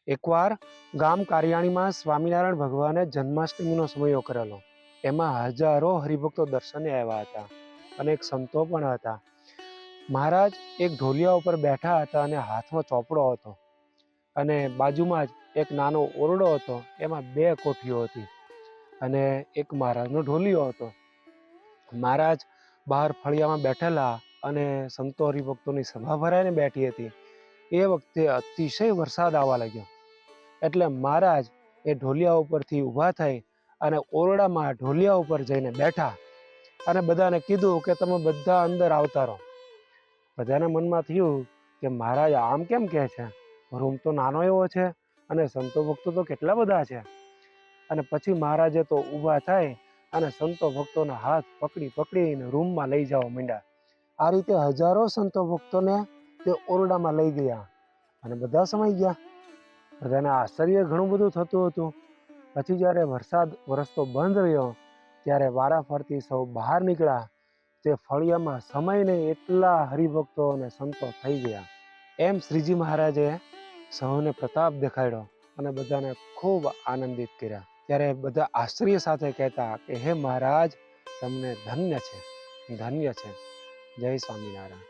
એકવાર ગામ કારિયાણીમાં સ્વામિનારાયણ ભગવાને જન્માષ્ટમીનો સમયો કરેલો. એમાં હજારો હરિભક્તો દર્શને આવ્યા હતા અને એક સંતો પણ હતા. મહારાજ એક ઢોલિયા ઉપર બેઠા હતા અને હાથમાં ચોપડો હતો અને બાજુમાં જ એક નાનો ઓરડો હતો. એમાં 2 કોઠીઓ હતી અને એક મહારાજનો ઢોલિયો હતો. મહારાજ બહાર ફળિયામાં બેઠેલા અને સંતો હરિભક્તોની સભા ભરાઈને બેઠી હતી. એ વખતે અતિશય વરસાદ આવવા લાગ્યો. એટલે મહારાજ એ ઢોલિયા ઉપરથી ઊભા થઈ અને ઓરડામાં ઢોલિયા ઉપર જઈને બેઠા અને બધાને કીધું કે તમે બધા અંદર આવતા રહો. બધાના મનમાં થયું કે મહારાજ આમ કેમ કહે છે? રૂમ તો નાનો એવો છે અને સંતો ભક્તો તો કેટલા બધા છે. અને પછી મહારાજે તો ઊભા થાય અને સંતો ભક્તોના હાથ પકડી પકડીને રૂમમાં લઈ જવા માંડ્યા. આ રીતે હજારો સંતો ભક્તોને તે ઓરડામાં લઈ ગયા અને બધા સમાઈ ગયા. બધાને આશ્ચર્ય ઘણું બધું થતું હતું. પછી જ્યારે વરસાદ વરસતો બંધ રહ્યો ત્યારે વારાફરતી સૌ બહાર નીકળ્યા. તે ફળિયામાં સમયને એટલા હરિભક્તો અને સંતો થઈ ગયા. એમ શ્રીજી મહારાજે સૌને પ્રતાપ દેખાડ્યો અને બધાને ખૂબ આનંદિત કર્યા. ત્યારે બધા આશ્ચર્ય સાથે કહેતા કે હે મહારાજ, તમને ધન્ય છે, ધન્ય છે. જય સ્વામિનારાયણ.